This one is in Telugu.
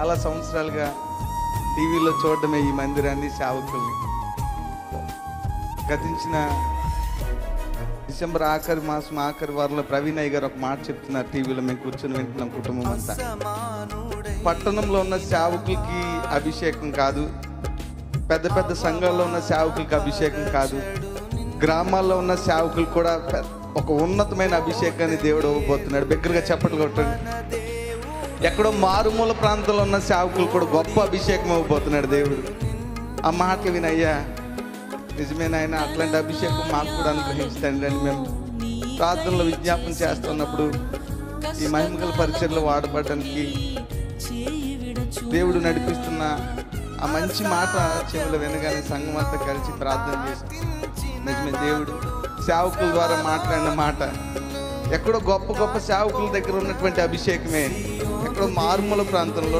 అలా సంవత్సరాలుగా టీవీలో చూడడమే ఈ మందిరాన్ని, సేవకుల్ని. గతించిన డిసెంబర్ ఆఖరి మాసం ఆఖరి వారంలో ప్రవీణ్ అయ్య గారు ఒక మాట చెప్తున్నారు. టీవీలో మేము కూర్చొని వింటున్నాం కుటుంబం అంతా. పట్టణంలో ఉన్న సేవకులకి అభిషేకం కాదు, పెద్ద పెద్ద సంఘాల్లో ఉన్న సేవకులకి అభిషేకం కాదు, గ్రామాల్లో ఉన్న సేవకులు కూడా ఒక ఉన్నతమైన అభిషేకాన్ని దేవుడు ఇవ్వబోతున్నాడు. బిగ్గరగా చప్పట్లు కొట్టండి. ఎక్కడో మారుమూల ప్రాంతంలో ఉన్న సేవకులు కూడా గొప్ప అభిషేకం ఇవ్వబోతున్నాడు దేవుడు. ఆ మాటలు వినయ్యా, నిజమేనాయన, అట్లాంటి అభిషేకం మాకు కూడా అనుగ్రహించండి అని మేము ప్రార్థనలో విజ్ఞాపన చేస్తున్నప్పుడు ఈ మహిమగల పరిచయలో వాడబడడానికి దేవుడు నడిపిస్తున్న ఆ మంచి మాట చెవులు వినగానే సంఘం అంతా కలిసి ప్రార్థన చేసి, నిజమే, దేవుడు సేవకుల ద్వారా మాట్లాడిన మాట ఎక్కడో గొప్ప గొప్ప సేవకుల దగ్గర ఉన్నటువంటి అభిషేకమే ఎక్కడో మారుమూల ప్రాంతంలో